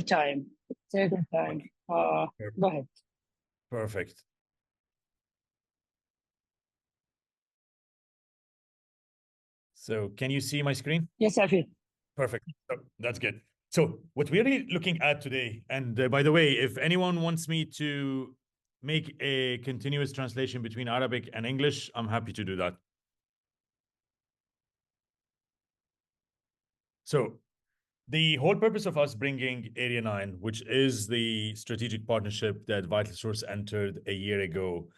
time. Take your time. Go ahead. Perfect. So can you see my screen? Yes, Afi. Perfect. So that's good. So what we're really looking at today, and by the way, if anyone wants me to make a continuous translation between Arabic and English, I'm happy to do that. So the whole purpose of us bringing Area 9, which is the strategic partnership that VitalSource entered a year ago,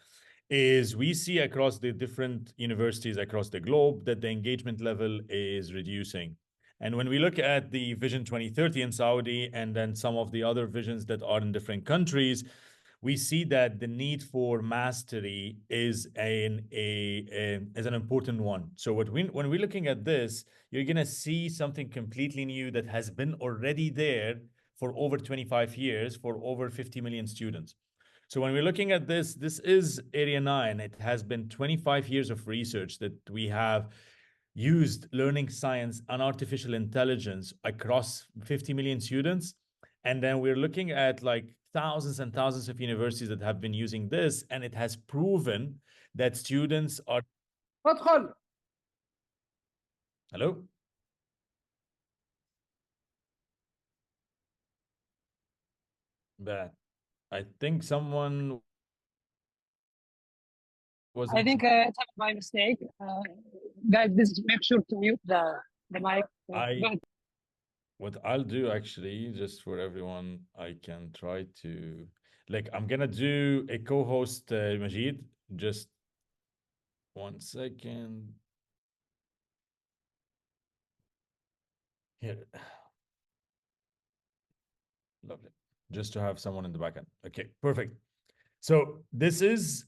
is we see across the different universities across the globe that the engagement level is reducing. And when we look at the Vision 2030 in Saudi and then some of the other visions that are in different countries, we see that the need for mastery is an important one. So when we're looking at this, you're going to see something completely new that has been already there for over 25 years for over 50 million students. So when we're looking at this, this is Area 9. It has been 25 years of research that we have used learning science and artificial intelligence across 50 million students. And then we're looking at like thousands and thousands of universities that have been using this, and it has proven that students are... Hello? But I think someone was... I think it's my mistake. Guys, just make sure to mute the mic. What I'll do actually, just for everyone, I can try to, like, I'm gonna do a co-host, Majid. Just 1 second. Here. Lovely. Just to have someone in the backend. Okay, perfect. So this is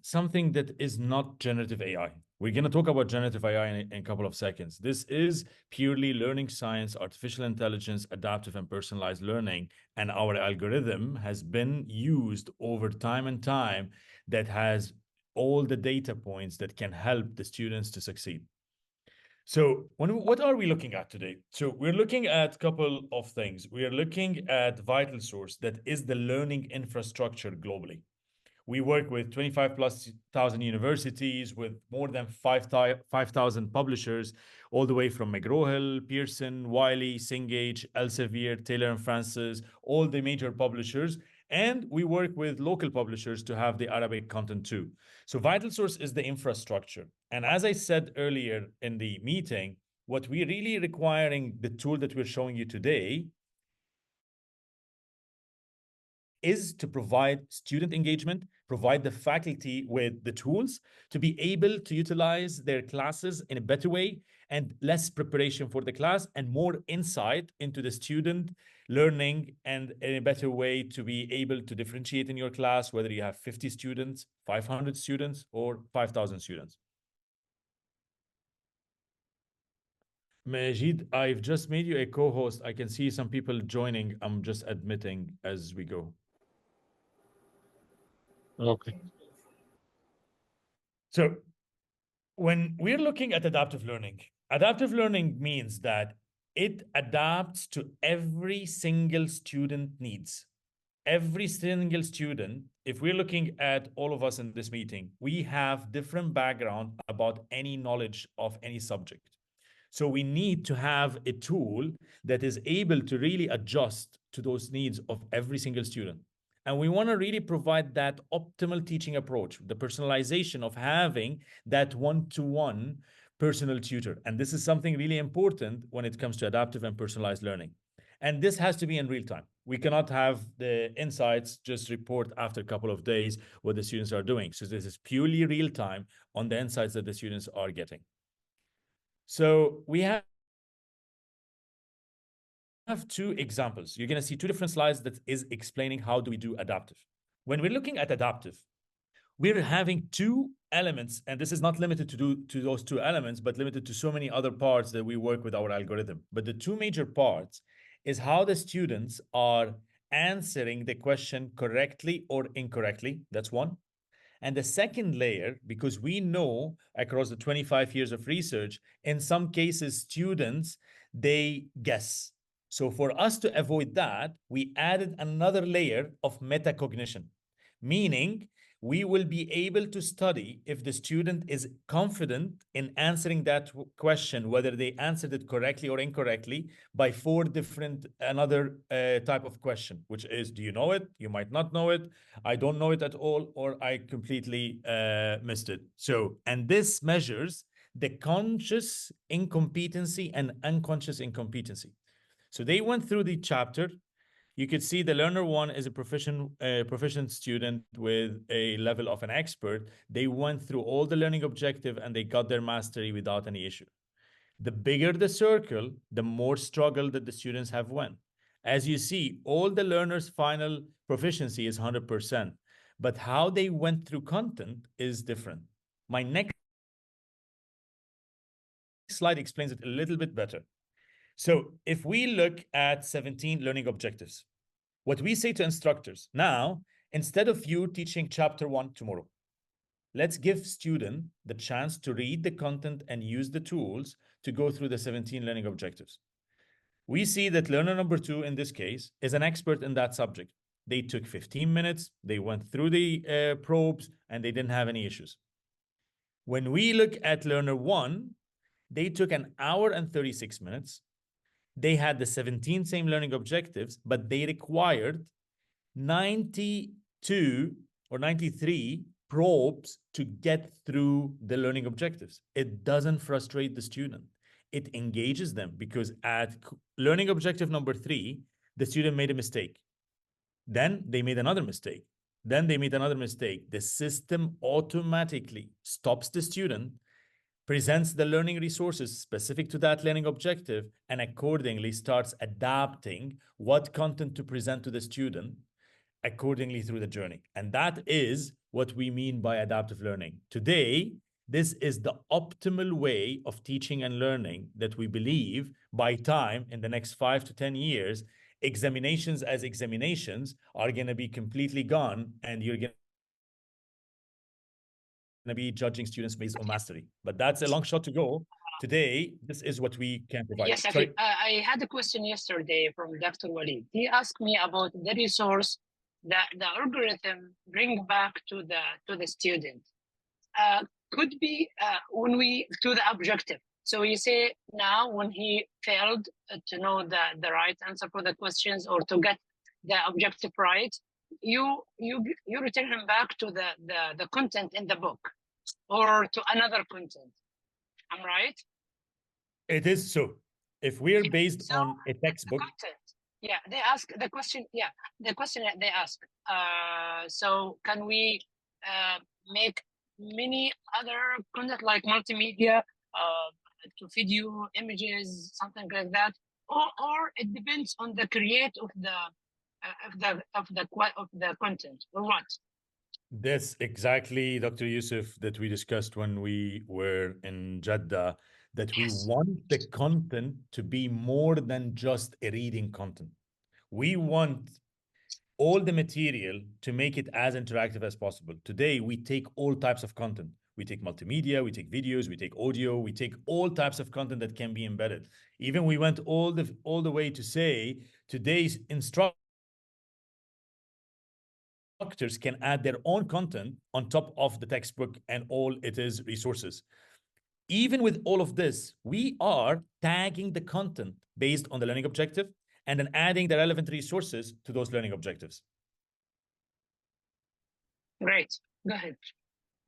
something that is not generative AI. We're going to talk about generative AI in a couple of seconds. This is purely learning science, artificial intelligence, adaptive and personalized learning. And our algorithm has been used over time and time that has all the data points that can help the students to succeed. So what are we looking at today? So we're looking at a couple of things. We are looking at VitalSource, that is the learning infrastructure globally. We work with 25 plus thousand universities with more than 5,000 publishers, all the way from McGraw-Hill, Pearson, Wiley, Cengage, Elsevier, Taylor and Francis, all the major publishers. And we work with local publishers to have the Arabic content too. So VitalSource is the infrastructure. And as I said earlier in the meeting, what we're really requiring, the tool that we're showing you today, is to provide student engagement, provide the faculty with the tools to be able to utilize their classes in a better way, and less preparation for the class and more insight into the student learning, and in a better way to be able to differentiate in your class, whether you have 50 students, 500 students, or 5,000 students. Majid, I've just made you a co-host. I can see some people joining. I'm just admitting as we go. Okay. So when we're looking at adaptive learning means that it adapts to every single student needs. Every single student, if we're looking at all of us in this meeting, we have different background about any knowledge of any subject. So we need to have a tool that is able to really adjust to those needs of every single student. And we want to really provide that optimal teaching approach, the personalization of having that one-to-one personal tutor. And this is something really important when it comes to adaptive and personalized learning. And this has to be in real time. We cannot have the insights just report after a couple of days what the students are doing. So this is purely real time on the insights that the students are getting. So we have two examples. You're going to see two different slides that is explaining how do we do adaptive. When we're looking at adaptive, we're having two elements, and this is not limited to those two elements, but limited to so many other parts that we work with our algorithm. But the two major parts is how the students are answering the question correctly or incorrectly. That's one. And the second layer, because we know across the 25 years of research, in some cases, students, they guess. So for us to avoid that, we added another layer of metacognition, meaning we will be able to study if the student is confident in answering that question, whether they answered it correctly or incorrectly, by another type of question, which is, do you know it? You might not know it. I don't know it at all, or I completely missed it. So, and this measures the conscious incompetency and unconscious incompetency. So they went through the chapter. You could see the learner one is a proficient student with a level of an expert. They went through all the learning objective and they got their mastery without any issue. The bigger the circle, the more struggle that the students have went. As you see, all the learners' final proficiency is 100%, but how they went through content is different. My next slide explains it a little bit better. So if we look at 17 learning objectives, what we say to instructors, now, instead of you teaching chapter 1 tomorrow, let's give student the chance to read the content and use the tools to go through the 17 learning objectives. We see that learner number 2, in this case, is an expert in that subject. They took 15 minutes, they went through the probes, and they didn't have any issues. When we look at learner 1, they took an hour and 36 minutes. They had the 17 same learning objectives, but they required 92 or 93 probes to get through the learning objectives. It doesn't frustrate the student. It engages them, because at learning objective number 3, the student made a mistake. Then they made another mistake. Then they made another mistake. The system automatically stops the student, presents the learning resources specific to that learning objective, and accordingly starts adapting what content to present to the student accordingly through the journey. And that is what we mean by adaptive learning. Today, this is the optimal way of teaching and learning that we believe by time, in the next 5 to 10 years, examinations as examinations are going to be completely gone, and you're going to be judging students based on mastery. But that's a long shot to go. Today, this is what we can provide. Yes, I had a question yesterday from Dr. Walid. He asked me about the resource that the algorithm bring back to the student. Could be when we to the objective. So you say now when he failed to know the right answer for the questions or to get the objective right, you return him back to the content in the book or to another content. I'm right? It is so. If we're based on a textbook, yeah, they ask the question. Yeah, the question that they ask. So can we make many other content like multimedia, to video, images, something like that, or it depends on the create of the content, or what? That's exactly, Dr. Yusuf, that we discussed when we were in Jeddah, that we want the content to be more than just a reading content. We want all the material to make it as interactive as possible. Today, we take all types of content. We take multimedia, we take videos, we take audio, we take all types of content that can be embedded. Even we went all the way to say today's instructors can add their own content on top of the textbook and all it is resources. Even with all of this, we are tagging the content based on the learning objective and then adding the relevant resources to those learning objectives. Great, go ahead.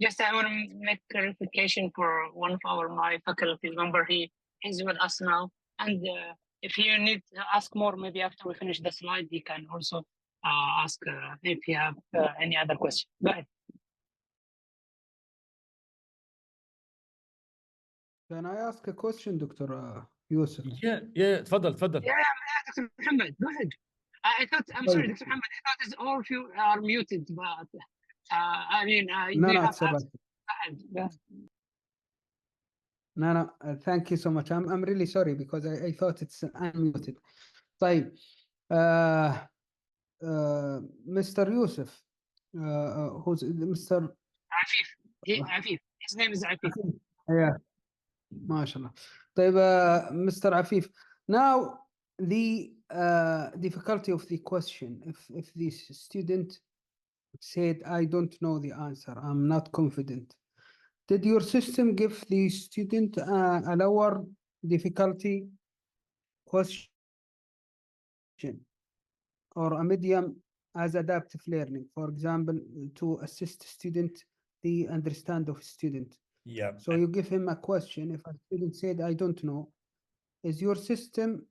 Just I want to make clarification for one of my faculty member. He's with us now, and if you need to ask more, maybe after we finish the slide, you can also ask if you have any other question. Go ahead. Can I ask a question, Dr. Yusuf? Yeah, تفضل. Yeah, Dr. Muhammad, go ahead. I'm sorry, Dr. Muhammad, I thought all of you are muted, but I mean, no, it's all right. No, thank you so much. I'm really sorry because I thought it's unmuted. طيب, Mr. Yusuf, who's Mr. Afif. Afif. His name is Afif. Yeah, mashallah. طيب, Mr. Afif. Now, the difficulty of the question. If the student said, I don't know the answer, I'm not confident, did your system give the student a lower difficulty question or a medium as adaptive learning, for example, to assist student the understand of student? Yeah. So you give him a question. If a student said, I don't know, is your system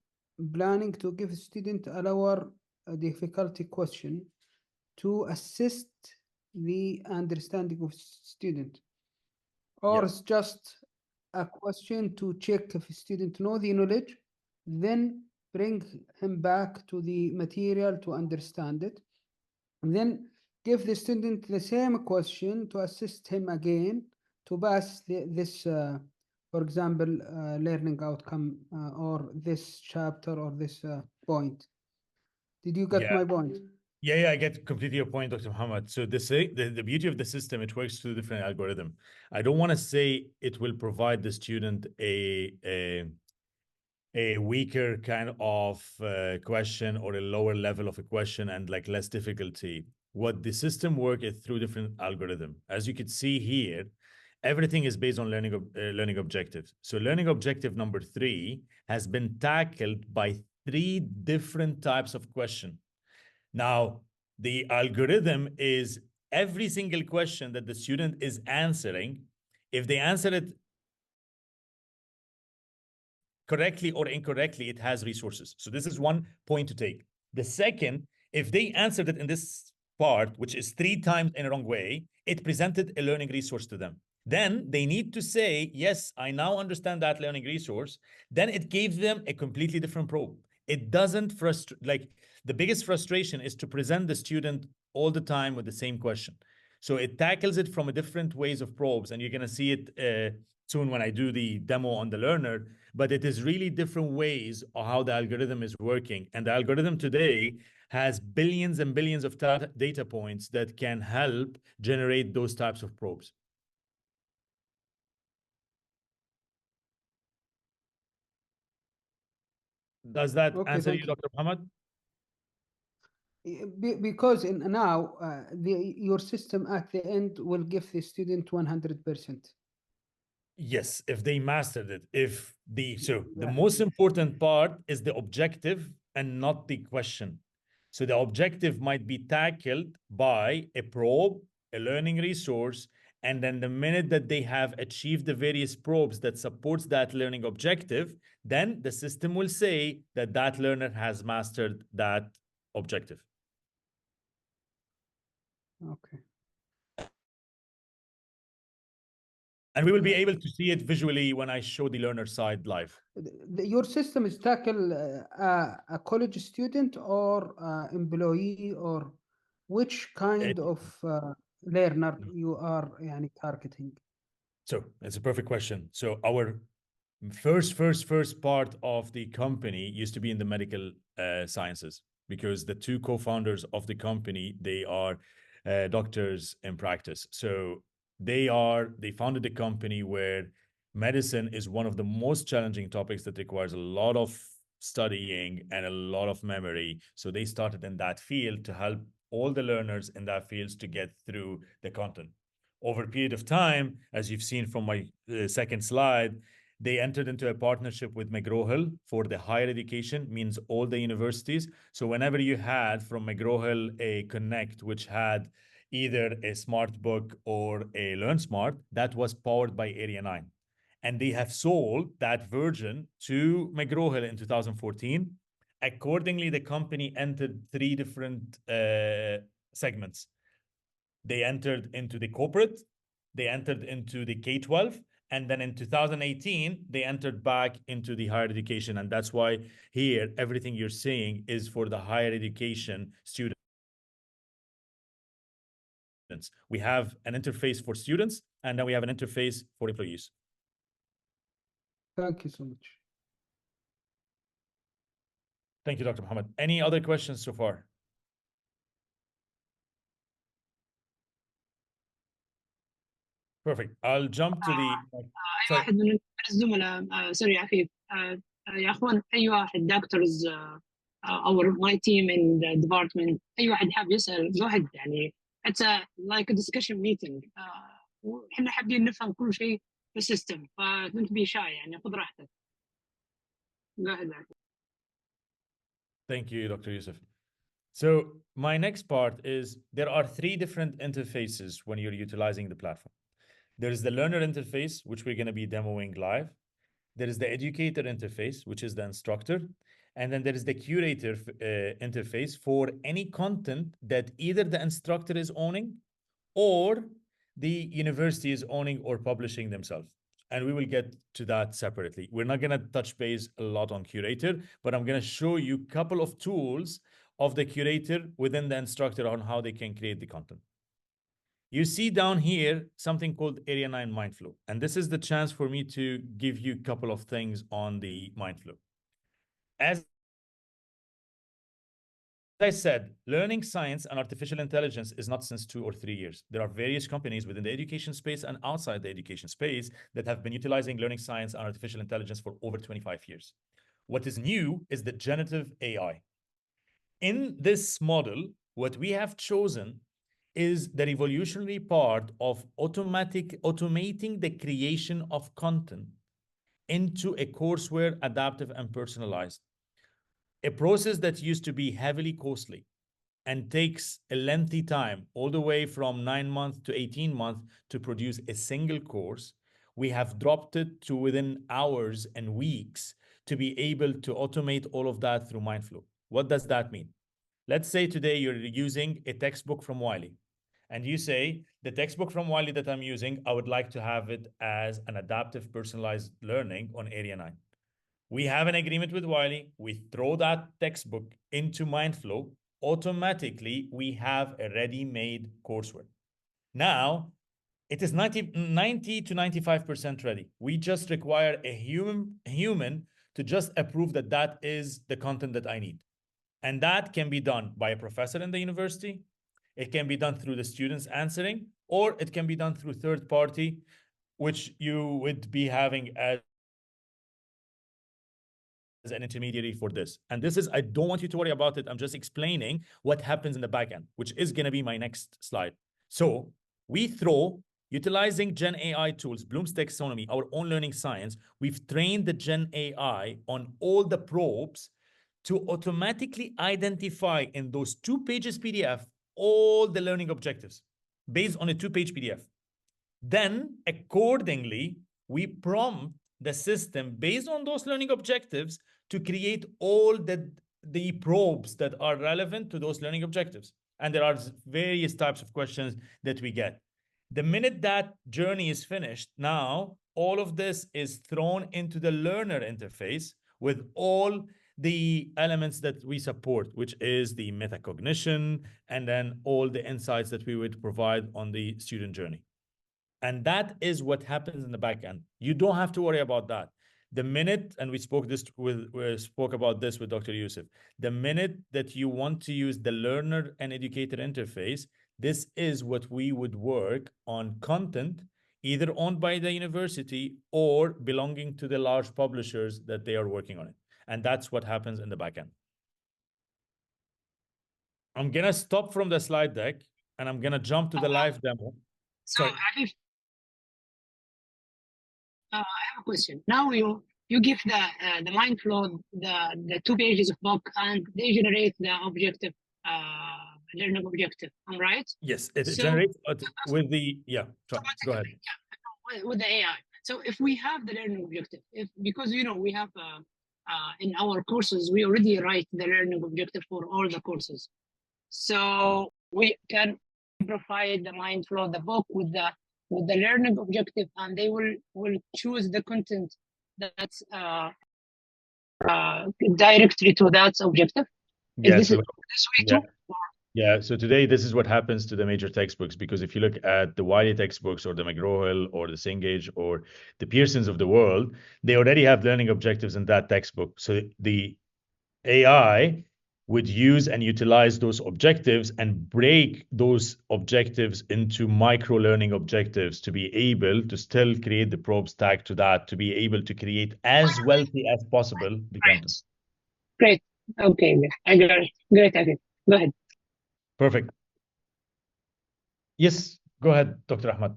planning to give student a lower difficulty question to assist the understanding of student? Or Yeah. it's just a question to check if student know the knowledge, then bring him back to the material to understand it, and then give the student the same question to assist him again to pass this, for example, learning outcome or this chapter or this point. Did you get Yeah. my point? Yeah, I get completely your point, Dr. Muhammad. So the beauty of the system, it works through different algorithm. I don't want to say it will provide the student a weaker kind of question or a lower level of a question and like less difficulty. What the system work is through different algorithm. As you could see here, everything is based on learning objectives. So learning objective number 3 has been tackled by 3 different types of question. Now, the algorithm is every single question that the student is answering, if they answer it correctly or incorrectly, it has resources. So this is one point to take. The second, if they answered it in this part, which is 3 times in a wrong way, it presented a learning resource to them. Then they need to say, yes, I now understand that learning resource. Then it gives them a completely different probe. It doesn't frustrate, like the biggest frustration is to present the student all the time with the same question. So it tackles it from a different ways of probes, and you're going to see it soon when I do the demo on the learner, but it is really different ways of how the algorithm is working. And the algorithm today has billions and billions of data points that can help generate those types of probes. Does that answer you, Dr. Muhammad? Because now your system at the end will give the student 100%. Yes, if they mastered it. The most important part is the objective and not the question. So the objective might be tackled by a probe, a learning resource, and then the minute that they have achieved the various probes that supports that learning objective, then the system will say that that learner has mastered that objective. Okay. And we will be able to see it visually when I show the learner side live. Your system is tackle a college student or employee, or which kind of learner you are targeting? So it's a perfect question. So our first part of the company used to be in the medical sciences, because the 2 co-founders of the company, they are doctors in practice. So they founded a company where medicine is one of the most challenging topics that requires a lot of studying and a lot of memory. So they started in that field to help all the learners in that field to get through the content. Over a period of time, as you've seen from my second slide, they entered into a partnership with McGraw-Hill for the higher education, means all the universities. So whenever you had from McGraw-Hill a Connect, which had either a smart book or a LearnSmart, that was powered by Area 9. And they have sold that version to McGraw-Hill in 2014. Accordingly, the company entered 3 different segments. They entered into the corporate, they entered into the K-12, and then in 2018, they entered back into the higher education. And that's why here, everything you're seeing is for the higher education students. We have an interface for students, and then we have an interface for employees. Thank you so much. Thank you, Dr. Muhammad. Any other questions so far? Perfect. I'll jump to the... أي واحد من الزملاء سوري عفيف يا أخوان، أي واحد دكتورز my team in the department أي واحد حاب يسأل go ahead يعني it's a like a discussion meeting احنا حابين نفهم كل شيء في السيستم فدونت be shy يعني خذ راحتك. Go ahead. Thank you, Dr. Yusuf. So my next part is there are three different interfaces when you're utilizing the platform. There is the learner interface, which we're going to be demoing live. There is the educator interface, which is the instructor. And then there is the curator interface for any content that either the instructor is owning or the university is owning or publishing themselves. And we will get to that separately. We're not going to touch base a lot on curator, but I'm going to show you a couple of tools of the curator within the instructor on how they can create the content. You see down here something called Area 9 Mindflow. And this is the chance for me to give you a couple of things on the Mindflow. As I said, learning science and artificial intelligence is not since 2 or 3 years. There are various companies within the education space and outside the education space that have been utilizing learning science and artificial intelligence for over 25 years. What is new is the generative AI. In this model, what we have chosen is the revolutionary part of automating the creation of content into a courseware adaptive and personalized. A process that used to be heavily costly and takes a lengthy time, all the way from 9 months to 18 months to produce a single course, we have dropped it to within hours and weeks to be able to automate all of that through Mindflow. What does that mean? Let's say today you're using a textbook from Wiley, and you say, the textbook from Wiley that I'm using, I would like to have it as an adaptive personalized learning on Area 9. We have an agreement with Wiley. We throw that textbook into Mindflow. Automatically, we have a ready-made courseware. Now, it is 90 to 95% ready. We just require a human to just approve that that is the content that I need. And that can be done by a professor in the university. It can be done through the students answering, or it can be done through third party, which you would be having as an intermediary for this. And this is, I don't want you to worry about it. I'm just explaining what happens in the backend, which is going to be my next slide. So we throw, utilizing Gen AI tools, Bloom's taxonomy, our own learning science, we've trained the Gen AI on all the probes to automatically identify in those 2 pages PDF all the learning objectives based on a 2-page PDF. Then accordingly, we prompt the system based on those learning objectives to create all the probes that are relevant to those learning objectives. And there are various types of questions that we get. The minute that journey is finished, now all of this is thrown into the learner interface with all the elements that we support, which is the metacognition, and then all the insights that we would provide on the student journey. And that is what happens in the back end. You don't have to worry about that. The minute, and we spoke about this with Dr. Yusuf, the minute that you want to use the learner and educator interface, this is what we would work on content, either owned by the university or belonging to the large publishers that they are working on it. And that's what happens in the back end. I'm going to stop from the slide deck and I'm going to jump to the live demo. So I have a question. Now you give the Mindflow the 2 pages of book and they generate the objective, learning objective. I'm right? Yes, it generates with the go ahead. With the AI. So if we have the learning objective, because we have in our courses we already write the learning objective for all the courses, so we can provide the Mindflow, the book with the learning objective, and they will choose the content that's directly to that objective. Yes. This way too? Yeah, so today this is what happens to the major textbooks, because if you look at the Wiley textbooks or the McGraw-Hill or the Cengage or the Pearsons of the world, they already have learning objectives in that textbook. So the AI would use and utilize those objectives and break those objectives into micro learning objectives to be able to still create the probes tagged to that, to be able to create as wealthy as possible the content. Great. Okay, I got it. Great, okay. Go ahead. Perfect. Yes, go ahead, Dr. Ahmad.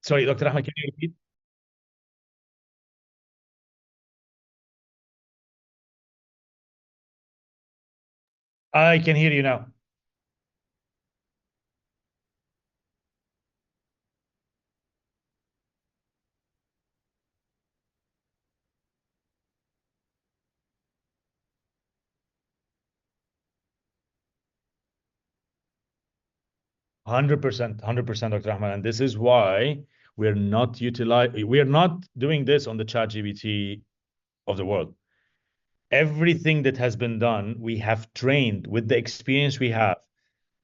Sorry, Dr. Ahmad, can you repeat? I can hear you now. 100%, 100%, Dr. Ahmad. And this is why we're not doing this on the ChatGPT of the world. Everything that has been done, we have trained with the experience we have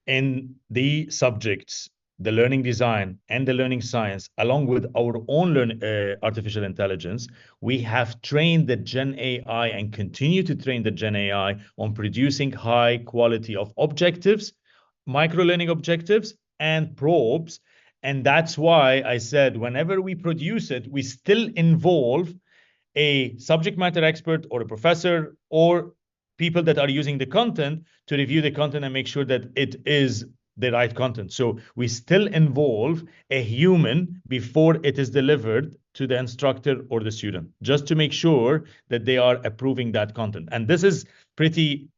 in the subjects, the learning design and the learning science, along with our own artificial intelligence. We have trained the Gen AI and continue to train the Gen AI on producing high quality of objectives, micro learning objectives, and probes. And that's why I said whenever we produce it, we still involve a subject matter expert or a professor or people that are using the content to review the content and make sure that it is the right content. So we still involve a human before it is delivered to the instructor or the student, just to make sure that they are approving that content. And this is pretty,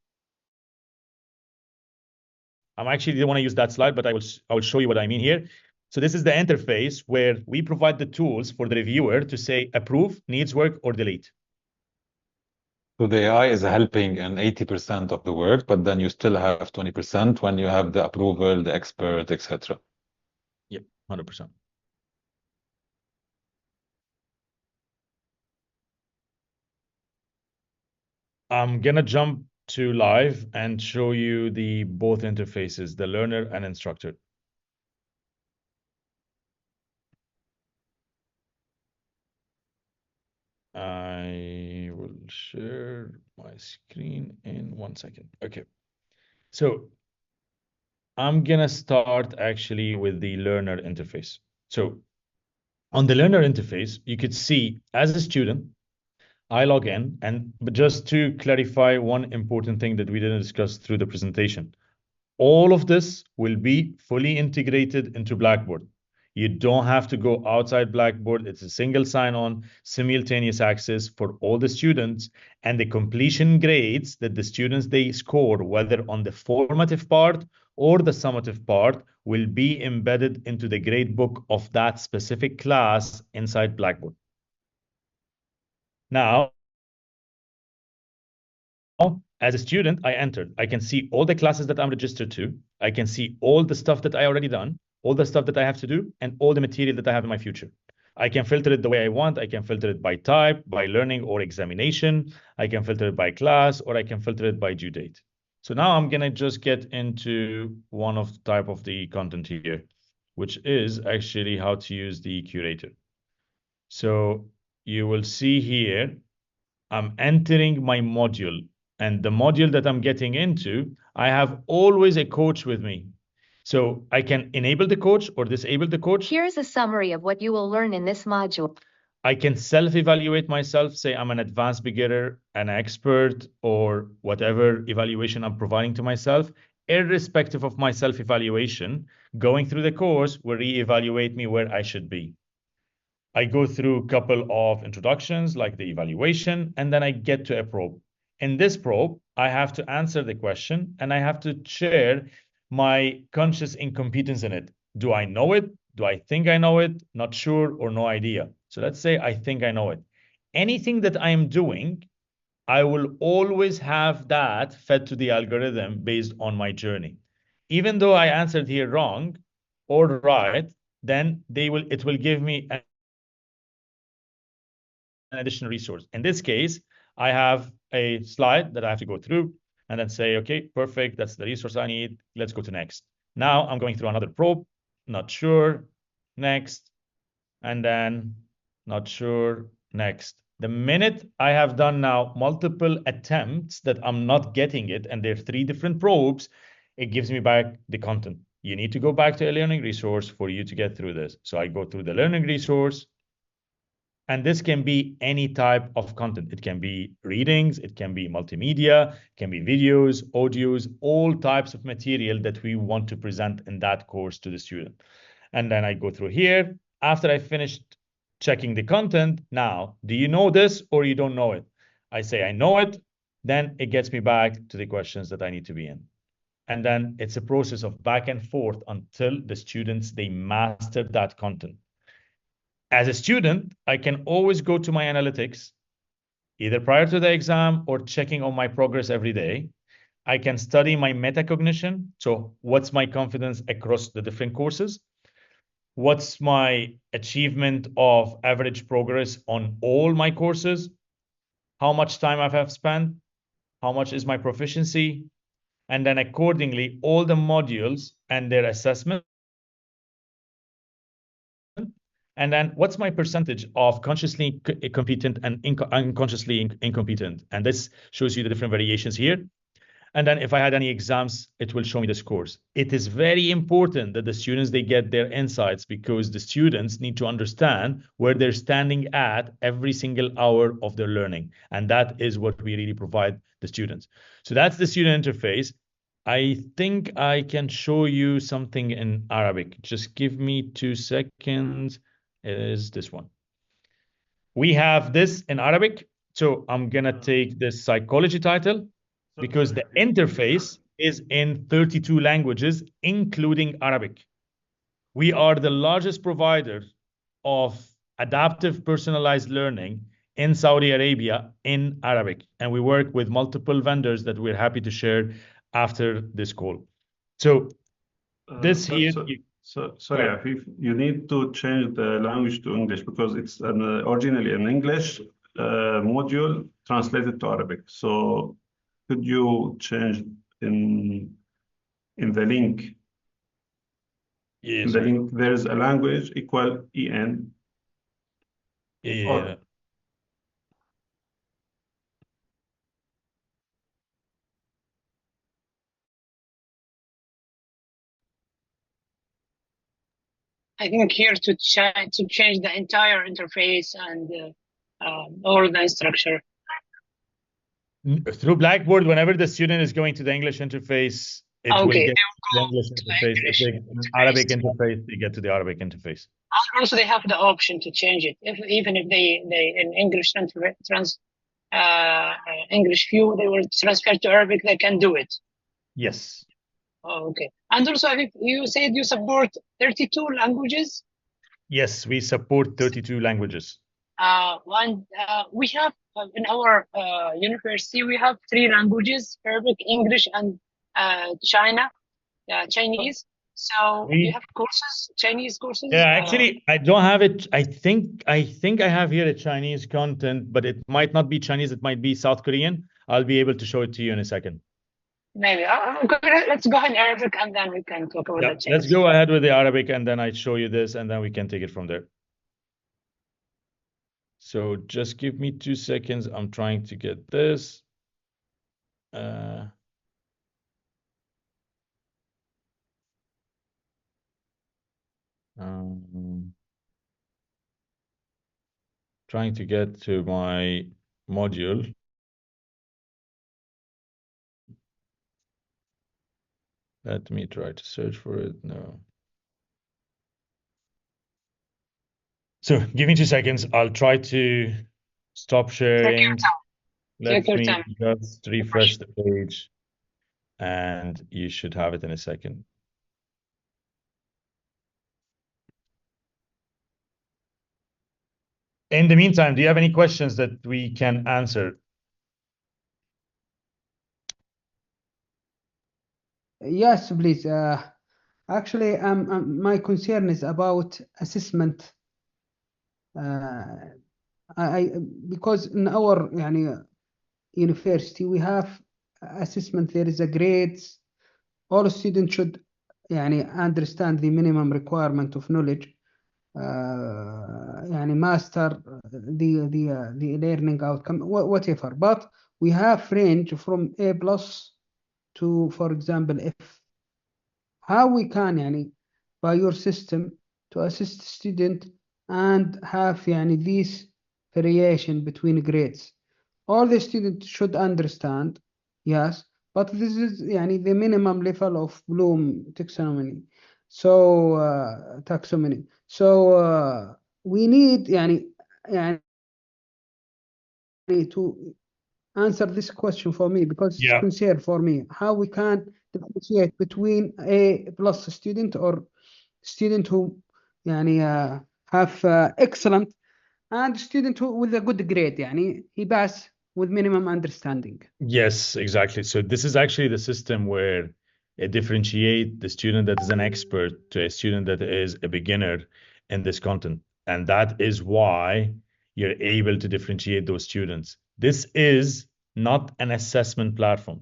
I'm actually didn't want to use that slide, but I will show you what I mean here. So this is the interface where we provide the tools for the reviewer to say approve, needs work, or delete. So the AI is helping in 80% of the work, but then you still have 20% when you have the approval, the expert, etc. Yep, 100%. I'm gonna jump to live and show you the both interfaces, the learner and instructor. I will share my screen in 1 second. Okay. So I'm gonna start actually with the learner interface. So on the learner interface, you could see as a student, I log in, but just to clarify one important thing that we didn't discuss through the presentation, all of this will be fully integrated into Blackboard. You don't have to go outside Blackboard. It's a single sign-on, simultaneous access for all the students, and the completion grades that the students they score, whether on the formative part or the summative part, will be embedded into the gradebook of that specific class inside Blackboard. Now, as a student, I entered. I can see all the classes that I'm registered to. I can see all the stuff that I already done, all the stuff that I have to do, and all the material that I have in my future. I can filter it the way I want. I can filter it by type, by learning or examination. I can filter it by class, or I can filter it by due date. So now I'm gonna just get into one of the type of the content here, which is actually how to use the curator. So you will see here, I'm entering my module, and the module that I'm getting into, I have always a coach with me. So I can enable the coach or disable the coach. Here's a summary of what you will learn in this module. I can self-evaluate myself, say I'm an advanced beginner, an expert, or whatever evaluation I'm providing to myself. Irrespective of my self-evaluation, going through the course will re-evaluate me where I should be. I go through a couple of introductions, like the evaluation, and then I get to a probe. In this probe, I have to answer the question, and I have to share my conscious incompetence in it. Do I know it? Do I think I know it? Not sure or no idea. So let's say I think I know it. Anything that I am doing, I will always have that fed to the algorithm based on my journey. Even though I answered here wrong or right, then it will give me an additional resource. In this case, I have a slide that I have to go through and then say, okay, perfect, that's the resource I need. Let's go to next. Now I'm going through another probe, not sure, next, and then not sure, next. The minute I have done now multiple attempts that I'm not getting it, and there are 3 different probes, it gives me back the content. You need to go back to a learning resource for you to get through this. So I go through the learning resource, and this can be any type of content. It can be readings, it can be multimedia, it can be videos, audios, all types of material that we want to present in that course to the student. And then I go through here. After I finished checking the content, now, do you know this or you don't know it? I say I know it, then it gets me back to the questions that I need to be in. And then it's a process of back and forth until the students, they master that content. As a student, I can always go to my analytics, either prior to the exam or checking on my progress every day. I can study my metacognition. So what's my confidence across the different courses? What's my achievement of average progress on all my courses? How much time I have spent? How much is my proficiency? And then accordingly, all the modules and their assessment. And then what's my percentage of consciously competent and unconsciously incompetent? And this shows you the different variations here. And then if I had any exams, it will show me the scores. It is very important that the students, they get their insights, because the students need to understand where they're standing at every single hour of their learning. And that is what we really provide the students. So that's the student interface. I think I can show you something in Arabic. Just give me 2 seconds. It is this one. We have this in Arabic. So I'm gonna take this psychology title, because the interface is in 32 languages, including Arabic. We are the largest provider of adaptive personalized learning in Saudi Arabia in Arabic. And we work with multiple vendors that we're happy to share after this call. So this here... Sorry, Afif, you need to change the language to English, because it's originally an English module translated to Arabic. So could you change in the link? Yes. In the link, there's a language equal EN. Yeah. I think here to change the entire interface and all the structure. Through Blackboard, whenever the student is going to the English interface, it will get the English interface. If they get an Arabic interface, they get to the Arabic interface. And also, they have the option to change it. Even if they in English English view, they will transfer to Arabic, they can do it. Yes. Oh, okay. And also, I think you said you support 32 languages? Yes, we support 32 languages. We have in our university, we have 3 languages: Arabic, English, and Chinese. So you have courses, Chinese courses? Yeah, actually, I don't have it. I think I have here a Chinese content, but it might not be Chinese. It might be South Korean. I'll be able to show it to you in a second. Maybe. Let's go in Arabic, and then we can talk about the Chinese. Let's go ahead with the Arabic, and then I show you this, and then we can take it from there. So just give me 2 seconds. I'm trying to get this. Trying to get to my module. Let me try to search for it. No. So give me 2 seconds. I'll try to stop sharing. Let me just refresh the page, and you should have it in a second. In the meantime, do you have any questions that we can answer? Yes, please. Actually, my concern is about assessment. Because in our university we have assessment. There is a grades. All students should understand the minimum requirement of knowledge. يعني master the learning outcome, whatever. But we have range from A plus to, for example, F. How we can يعني by your system to assist student and have يعني this variation between grades. All the students should understand, yes, but this is يعني the minimum level of Bloom taxonomy. So taxonomy. So we need يعني to answer this question for me, because it's Yeah. concern for me how we can differentiate between A plus student or student who يعني have excellent and student who with a good grade يعني he pass with minimum understanding. Yes, exactly. So this is actually the system where it differentiate the student that is an expert to a student that is a beginner in this content. And that is why you're able to differentiate those students. This is not an assessment platform.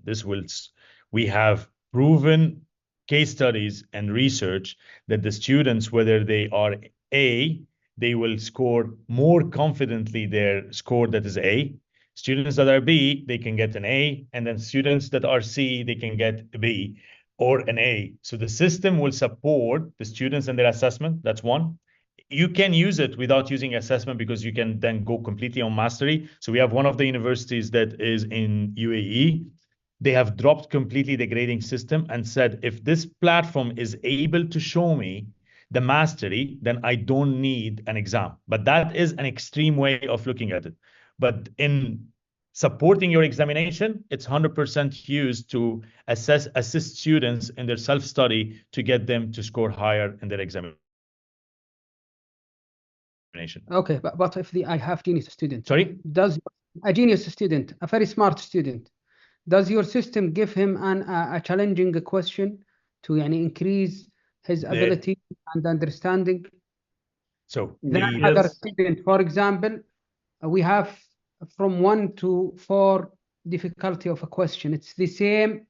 We have proven case studies and research that the students, whether they are A, they will score more confidently their score that is A. Students that are B, they can get an A, and then students that are C, they can get a B or an A. So the system will support the students and their assessment. That's one. You can use it without using assessment because you can then go completely on mastery. So we have one of the universities that is in UAE. They have dropped completely the grading system and said, if this platform is able to show me the mastery, then I don't need an exam. But that is an extreme way of looking at it. But in supporting your examination, it's 100% used to assist students in their self-study to get them to score higher in their examination. Okay, but if I have genius student, Sorry? does a genius student, a very smart student, does your system give him a challenging question to يعني increase his ability and understanding? So Then the other Yes. student, for example, we have from 1 to 4 difficulty of a question. It's the same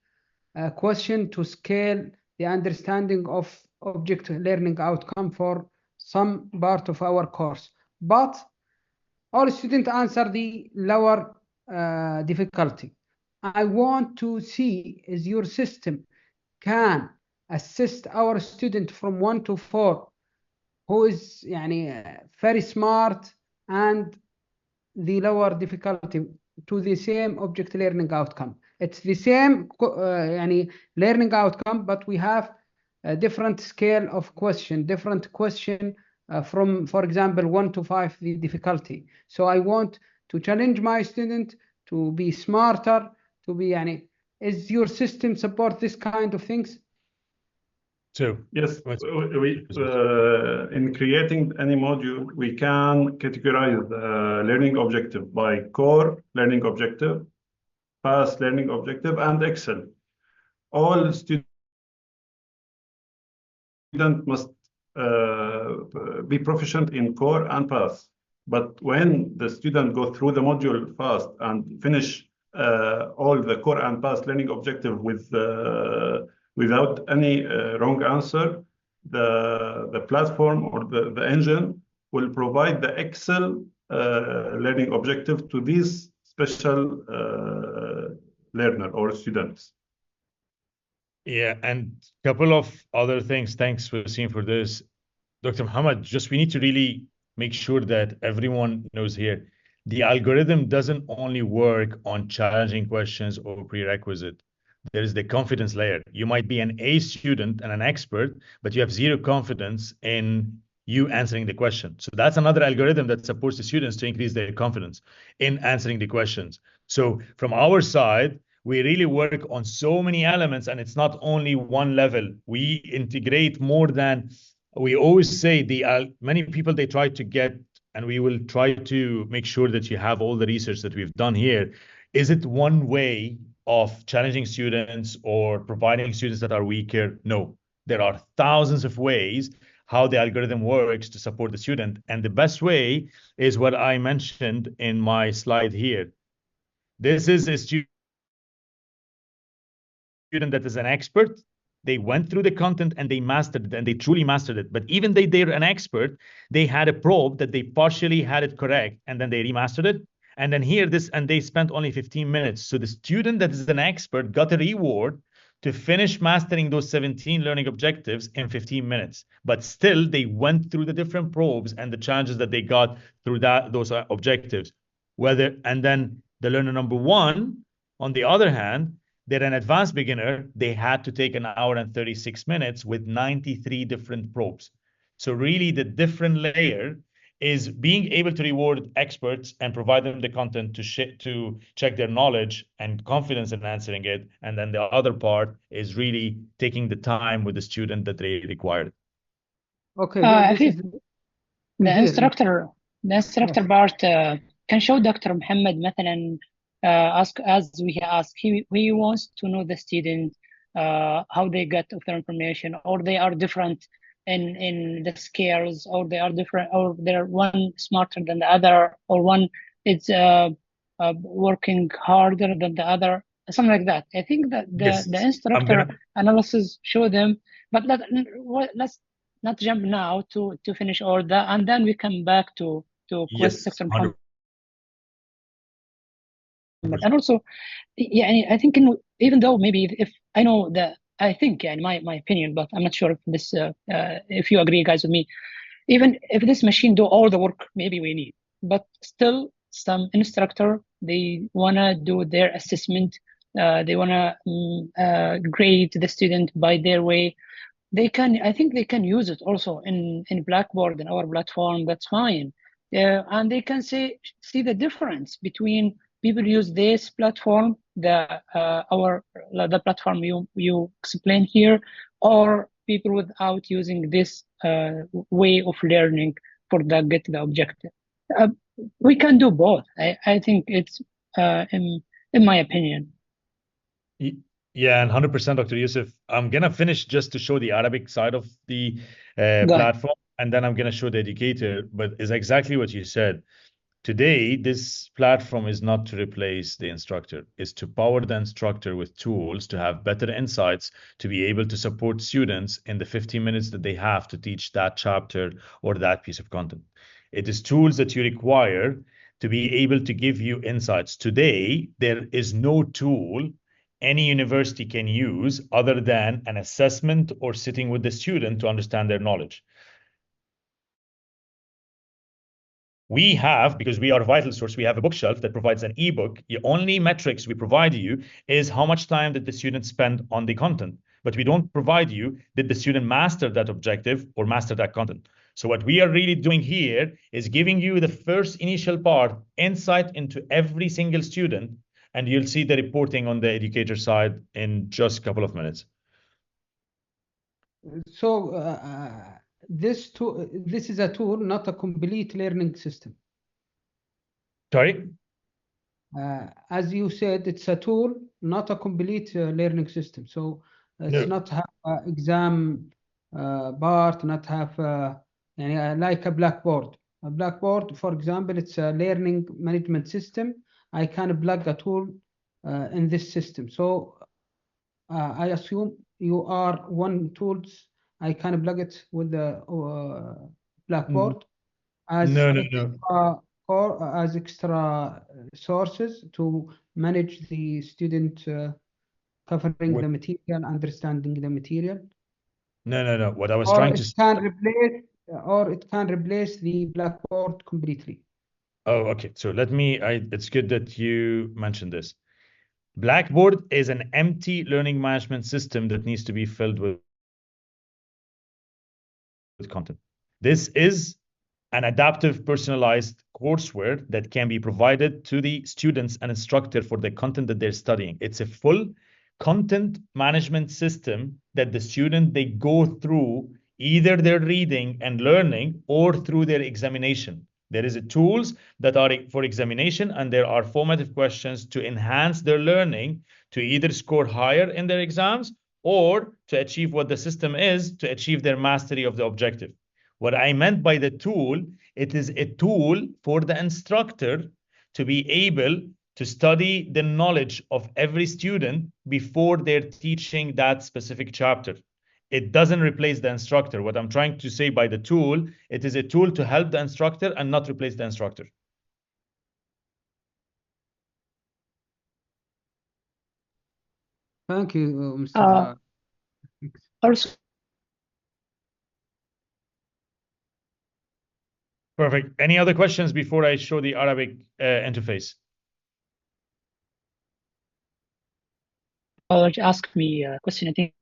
question to scale the understanding of object learning outcome for some part of our course. But all students answer the lower difficulty. I want to see is your system can assist our student from 1 to 4 who is يعني very smart and the lower difficulty to the same object learning outcome. It's the same يعني learning outcome, but we have a different scale of question, different question from, for example, 1 to 5 the difficulty. So I want to challenge my student to be smarter, to be يعني, is your system support this kind of things? So Yes, we in creating any module, we can categorize the learning objective by core learning objective, past learning objective, and Excel. All students must be proficient in core and pass. But when the student go through the module fast and finish all the core and pass learning objective with without any wrong answer, the platform or the engine will provide the Excel learning objective to these special learner or students. yeah, and a couple of other things. Thanks, Wasim, for this. Dr. Muhammad, just we need to really make sure that everyone knows here, the algorithm doesn't only work on challenging questions or prerequisite. There is the confidence layer. You might be an A student and an expert, but you have zero confidence in you answering the question. So that's another algorithm that supports the students to increase their confidence in answering the questions. So from our side, we really work on so many elements, and it's not only one level. We integrate more than, we always say, many people, they try to get, and we will try to make sure that you have all the research that we've done here. Is it one way of challenging students or providing students that are weaker? No, there are thousands of ways how the algorithm works to support the student. And the best way is what I mentioned in my slide here. This is a student that is an expert, They went through the content and they mastered it, and they truly mastered it. But even they're an expert, they had a probe that they partially had it correct, and then they remastered it. And then here and they spent only 15 minutes. So the student that is an expert got a reward to finish mastering those 17 learning objectives in 15 minutes. But still, they went through the different probes and the challenges that they got through those objectives. And then the learner number one, on the other hand, they're an advanced beginner. They had to take 1 hour and 36 minutes with 93 different probes. So really the different layer is being able to reward experts and provide them the content to check their knowledge and confidence in answering it. And then the other part is really taking the time with the student that they required. Okay. The instructor part can show Dr. Muhammad مثلا ask, as we ask, he wants to know the student how they get their information, or they are different in the skills, or they are different, or they're one smarter than the other, or one is working harder than the other, something like that. I think that the instructor analysis show them, but let's not jump now to finish all that, and then we come back to Dr. Muhammad. And also, yeah, I think even though maybe if I know that, I think, yeah, in my opinion, but I'm not sure if this, if you agree, guys, with me, even if this machine do all the work maybe we need, but still some instructor, they wanna do their assessment, they wanna grade the student by their way. I think they can use it also in Blackboard, in our platform. That's fine, and they can see the difference between people use this platform, the platform you explain here, or people without using this way of learning for get the objective. We can do both. I think it's in my opinion. Yeah, and 100%, Dr. Yusuf. I'm gonna finish just to show the Arabic side of the platform, and then I'm gonna show the educator. But it's exactly what you said. Today, this platform is not to replace the instructor. It's to power the instructor with tools to have better insights, to be able to support students in the 15 minutes that they have to teach that chapter or that piece of content. It is tools that you require to be able to give you insights. Today, there is no tool any university can use other than an assessment or sitting with the student to understand their knowledge. We have, because we are a vital source, we have a bookshelf that provides an ebook. The only metrics we provide you is how much time did the student spend on the content. But we don't provide you, did the student master that objective or master that content? So what we are really doing here is giving you the first initial part, insight into every single student, and you'll see the reporting on the educator side in just a couple of minutes. So this is a tool, not a complete learning system. Sorry? As you said, it's a tool, not a complete learning system. So it's not have an exam part, not have like a Blackboard. A Blackboard, for example, it's a learning management system. I can plug a tool in this system. So I assume you are one tools. I can plug it with the Blackboard as as extra sources to manage the student covering the material, understanding the material. No. What I was trying to say. It can replace the Blackboard completely. Oh, okay. So it's good that you mentioned this. Blackboard is an empty learning management system that needs to be filled with content. This is an adaptive, personalized courseware that can be provided to the students and instructor for the content that they're studying. It's a full content management system that the student, they go through either their reading and learning or through their examination. There is tools that are for examination, and there are formative questions to enhance their learning to either score higher in their exams or to achieve what the system is, to achieve their mastery of the objective. What I meant by the tool, it is a tool for the instructor to be able to study the knowledge of every student before they're teaching that specific chapter. It doesn't replace the instructor. What I'm trying to say by the tool, it is a tool to help the instructor and not replace the instructor. Thank you, Mr. Also, Perfect. Any other questions before I show the Arabic interface? ask me a question. I think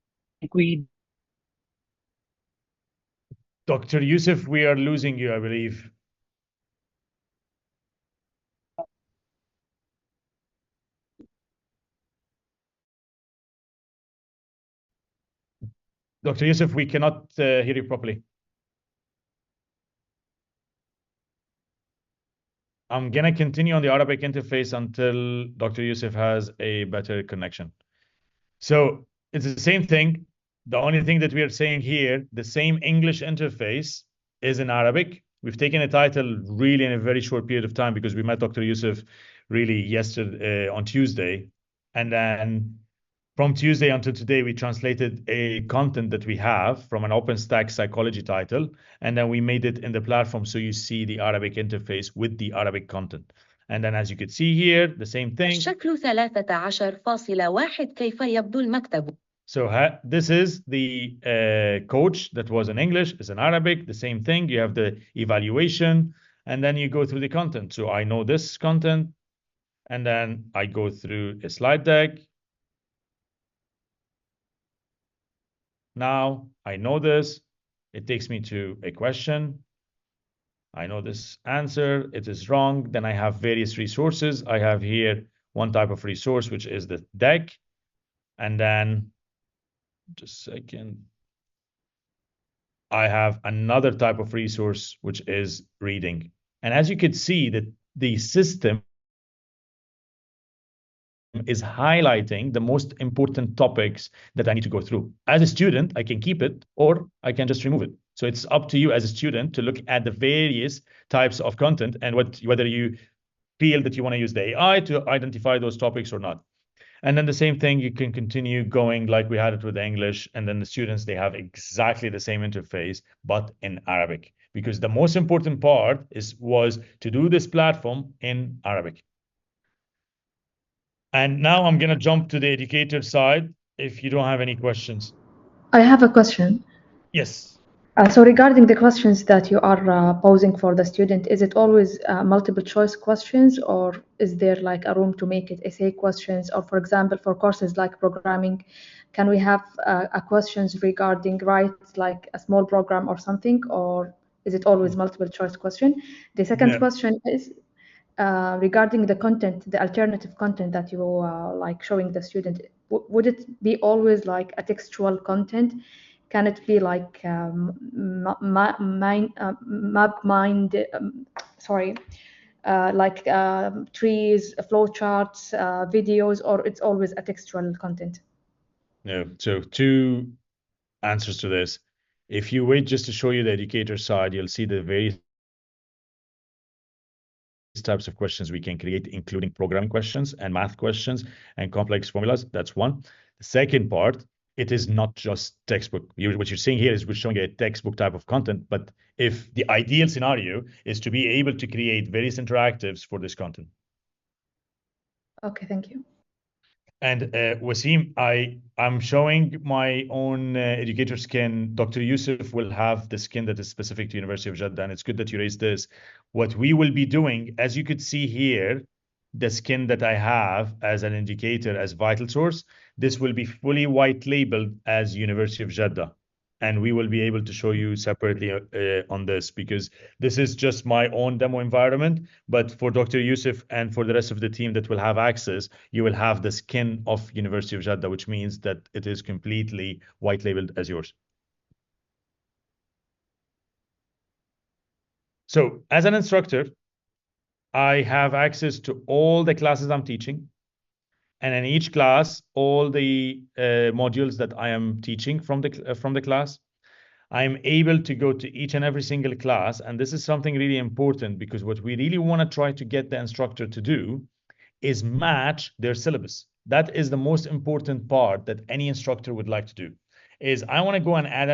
we. Dr. Yusuf, we are losing you, I believe. Dr. Yusuf, we cannot hear you properly. I'm going to continue on the Arabic interface until Dr. Yusuf has a better connection. So it's the same thing. The only thing that we are saying here, the same English interface is in Arabic. We've taken a title really in a very short period of time because we met Dr. Yusuf really yesterday on Tuesday. And then from Tuesday until today, we translated a content that we have from an OpenStack psychology title, and then we made it in the platform so you see the Arabic interface with the Arabic content. And then as you could see here, the same thing. الشكل 13.1 كيف يبدو المكتب. So this is the coach that was in English, is in Arabic, the same thing. You have the evaluation, and then you go through the content. So I know this content, and then I go through a slide deck. Now I know this. It takes me to a question. I know this answer. It is wrong. Then I have various resources. I have here one type of resource, which is the deck. And then just a second. I have another type of resource, which is reading. And as you can see, that the system is highlighting the most important topics that I need to go through. As a student, I can keep it or I can just remove it. So it's up to you as a student to look at the various types of content and whether you feel that you want to use the AI to identify those topics or not. And then the same thing, you can continue going like we had it with English. And then the students, they have exactly the same interface, but in Arabic. Because the most important part was to do this platform in Arabic. And now I'm going to jump to the educator side if you don't have any questions. I have a question. Yes. So regarding the questions that you are posing for the student, is it always multiple choice questions, or is there like a room to make it essay questions? Or for example, for courses like programming, can we have a questions regarding write like a small program or something, or is it always multiple choice question? The second question is regarding the content, the alternative content that you like showing the student. Would it be always like a textual content? Can it be like trees, flowcharts, videos, or it's always a textual content? No. So two answers to this. If you wait just to show you the educator side, you'll see the various types of questions we can create, including programming questions and math questions and complex formulas. That's one. The second part, it is not just textbook. What you're seeing here is we're showing a textbook type of content, but if the ideal scenario is to be able to create various interactives for this content. Okay, thank you. And Wasim, I'm showing my own educator skin. Dr. Yusuf will have the skin that is specific to University of Jeddah, and it's good that you raised this. What we will be doing, as you could see here, the skin that I have as an indicator, as vital source, this will be fully white labeled as University of Jeddah. And we will be able to show you separately on this, because this is just my own demo environment. But for Dr. Yusuf and for the rest of the team that will have access, you will have the skin of University of Jeddah, which means that it is completely white labeled as yours. So as an instructor, I have access to all the classes I'm teaching. And in each class, all the modules that I am teaching from the class, I'm able to go to each and every single class. And this is something really important, because what we really want to try to get the instructor to do is match their syllabus. That is the most important part that any instructor would like to do, is I want to go and add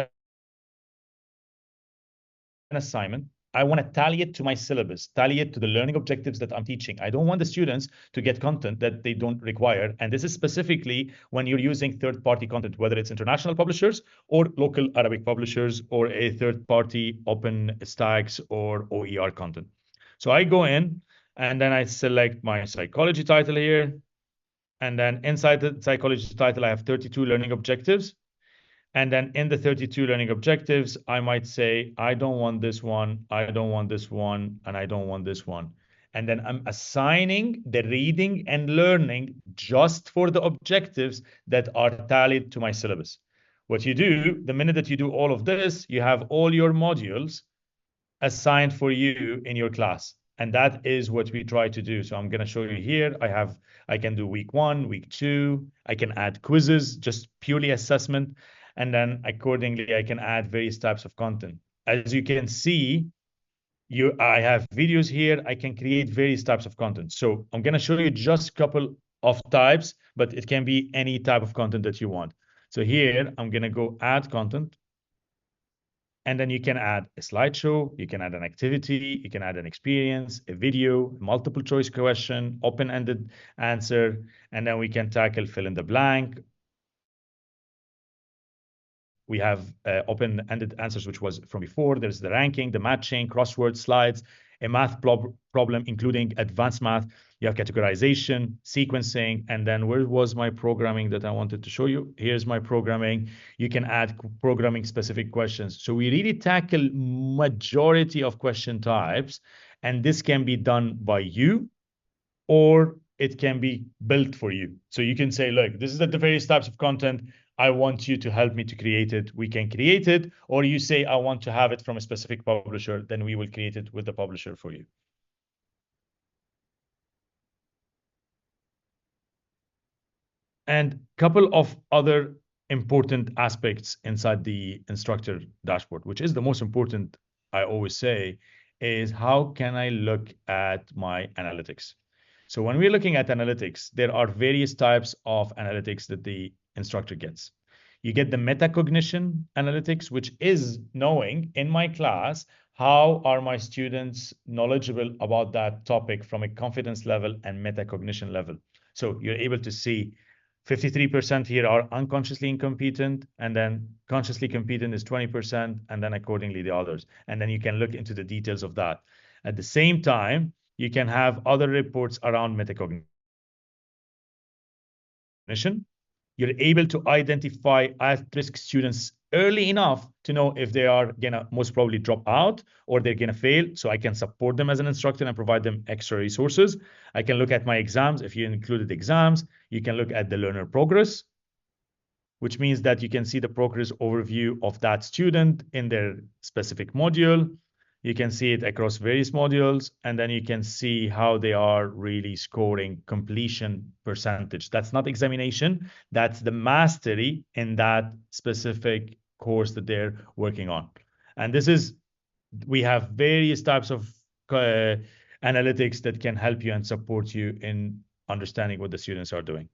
an assignment. I want to tally it to my syllabus, tally it to the learning objectives that I'm teaching. I don't want the students to get content that they don't require. And this is specifically when you're using third-party content, whether it's international publishers or local Arabic publishers or a third-party OpenStax or OER content. So I go in and then I select my psychology title here. And then inside the psychology title, I have 32 learning objectives. And then in the 32 learning objectives, I might say, I don't want this one, I don't want this one, and I don't want this one. And then I'm assigning the reading and learning just for the objectives that are tallied to my syllabus. What you do, the minute that you do all of this, you have all your modules assigned for you in your class. And that is what we try to do. So I'm going to show you here. I can do week 1, week 2. I can add quizzes, just purely assessment. And then accordingly, I can add various types of content. As you can see, I have videos here. I can create various types of content. So I'm going to show you just a couple of types, but it can be any type of content that you want. So here, I'm going to go add content. And then you can add a slideshow, you can add an activity, you can add an experience, a video, multiple choice question, open-ended answer, and then we can tackle fill in the blank. We have open-ended answers, which was from before. There's the ranking, the matching, crossword, slides, a math problem, including advanced math. You have categorization, sequencing, and then where was my programming that I wanted to show you? Here's my programming. You can add programming-specific questions. So we really tackle majority of question types, and this can be done by you, or it can be built for you. So you can say, look, this is the various types of content. I want you to help me to create it. We can create it. Or you say, I want to have it from a specific publisher. Then we will create it with the publisher for you. And a couple of other important aspects inside the instructor dashboard, which is the most important, I always say, is how can I look at my analytics? So when we're looking at analytics, there are various types of analytics that the instructor gets. You get the metacognition analytics, which is knowing in my class, how are my students knowledgeable about that topic from a confidence level and metacognition level. So you're able to see 53% here are unconsciously incompetent, and then consciously competent is 20%, and then accordingly the others. And then you can look into the details of that. At the same time, you can have other reports around metacognition. You're able to identify at-risk students early enough to know if they are gonna most probably drop out or they're gonna fail. So I can support them as an instructor and provide them extra resources. I can look at my exams. If you included exams, you can look at the learner progress, which means that you can see the progress overview of that student in their specific module. You can see it across various modules, and then you can see how they are really scoring completion percentage. That's not examination, that's the mastery in that specific course that they're working on. And this is, we have various types of analytics that can help you and support you in understanding what the students are doing.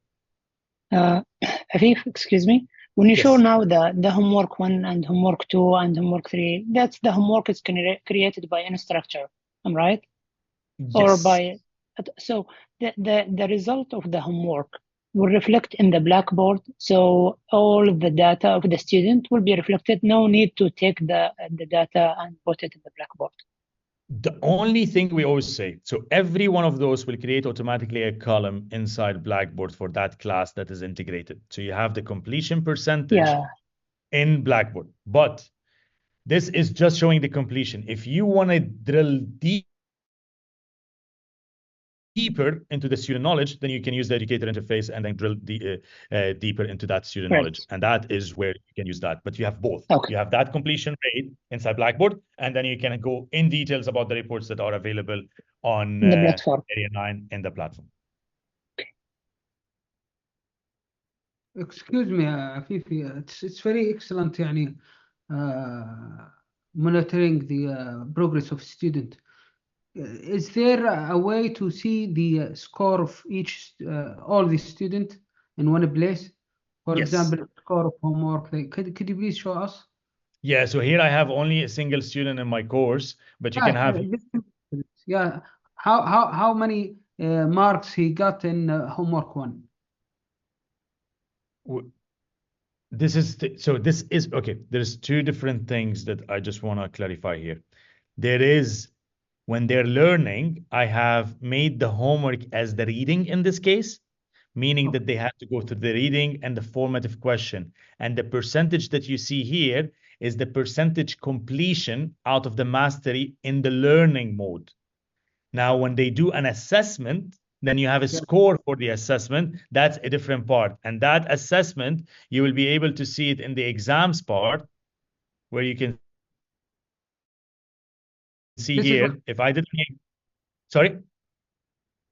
Afif, excuse me. When you Yes. show now the homework 1 and homework 2 and homework 3, that's the homework is created by an instructor, am I right? Yes. Or by, so the result of the homework will reflect in the Blackboard. So all of the data of the student will be reflected. No need to take the data and put it in the Blackboard. The only thing we always say, so every one of those will create automatically a column inside Blackboard for that class that is integrated. So you have the completion percentage in Blackboard, but this is just showing the completion. If you want to drill deeper into the student knowledge, then you can use the educator interface and then drill deeper into that student knowledge. And that is where you can use that. But you have both. Okay. You have that completion rate inside Blackboard, and then you can go in details about the reports that are available on the platform. Area 9 in the platform. Excuse me, Afifi, it's very excellent, monitoring the progress of student. is there a way to see the score of each all the student in one place? For Yes. example, score of homework. Could you please show us? Yeah, so here I have only a single student in my course, but you can have Yeah. How many marks he got in homework 1? this is this is okay. There's two different things that I just want to clarify here. There is when they're learning, I have made the homework as the reading in this case, meaning that they have to go through the reading and the formative question. And the percentage that you see here is the percentage completion out of the mastery in the learning mode. Now, when they do an assessment, then you have a score for the assessment. That's a different part. And that assessment, you will be able to see it in the exams part, where you can see This here. is what, If I didn't, sorry?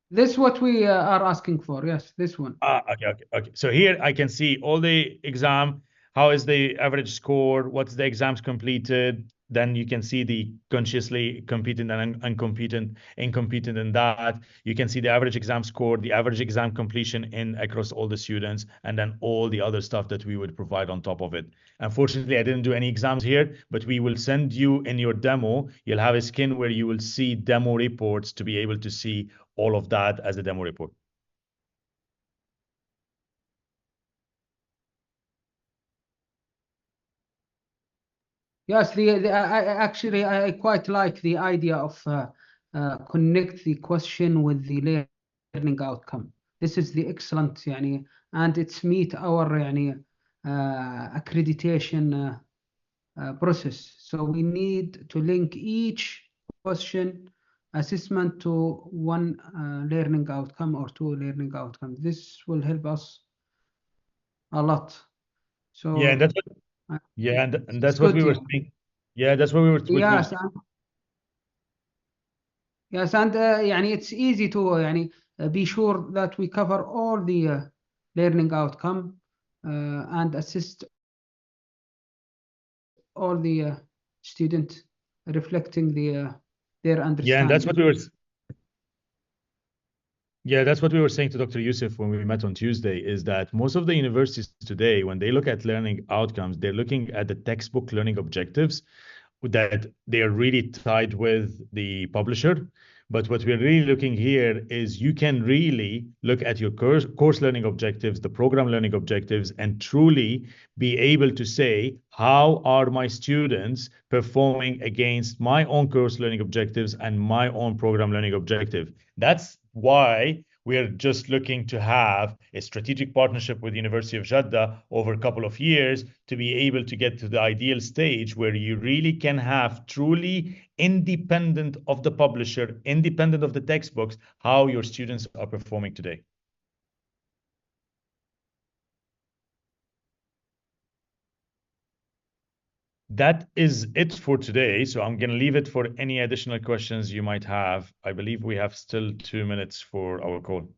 this is what we are asking for. Yes, this one. Okay. So here I can see all the exam. How is the average score? What's the exams completed? Then you can see the consciously competent and incompetent in that. You can see the average exam score, the average exam completion in across all the students, and then all the other stuff that we would provide on top of it. Unfortunately, I didn't do any exams here, but we will send you in your demo. You'll have a skin where you will see demo reports to be able to see all of that as a demo report. Yes, I quite like the idea of connect the question with the learning outcome. This is the excellent, يعني, and it's meet our يعني, accreditation process. So we need to link each question assessment to one learning outcome or two learning outcomes. This will help us a lot. So yeah, and that's what, yeah, and that's what we were saying. Yeah, that's what we were. Yes, yes, and يعني it's easy to يعني be sure that we cover all the learning outcome and assist all the student reflecting their understanding. Yeah, and that's what we were. Yeah, that's what we were saying to Dr. Yusuf when we met on Tuesday, is that most of the universities today, when they look at learning outcomes, they're looking at the textbook learning objectives that they are really tied with the publisher. But what we're really looking here is you can really look at your course learning objectives, the program learning objectives, and truly be able to say, how are my students performing against my own course learning objectives and my own program learning objective? That's why we're just looking to have a strategic partnership with the University of Jeddah over a couple of years to be able to get to the ideal stage where you really can have truly independent of the publisher, independent of the textbooks, how your students are performing today. That is it for today. So I'm going to leave it for any additional questions you might have. I believe we have still 2 minutes for our call.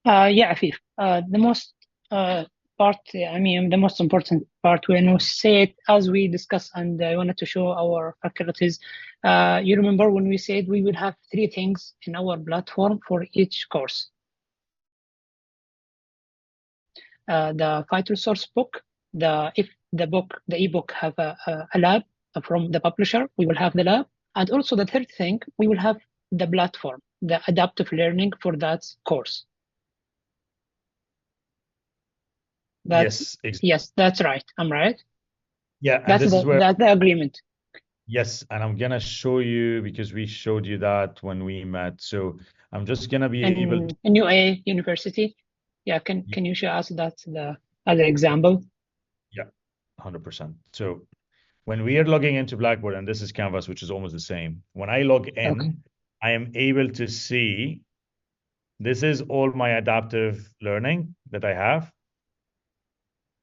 Yeah, Afif. The most part, the most important part when we say it, as we discussed, and I wanted to show our faculties, you remember when we said we would have 3 things in our platform for each course. The vital source book, if the ebook have a lab from the publisher, we will have the lab. And also the third thing, we will have the platform, the adaptive learning for that course. Yes, exactly. Yes, that's right. I'm right. Yeah, and that's the agreement. Yes, and I'm gonna show you because we showed you that when we met. So I'm just gonna be able to... in UA University. Yeah, can you show us that as an example? Yeah, 100%. So when we are logging into Blackboard, and this is Canvas, which is almost the same. When I log in, okay, I am able to see this is all my adaptive learning that I have.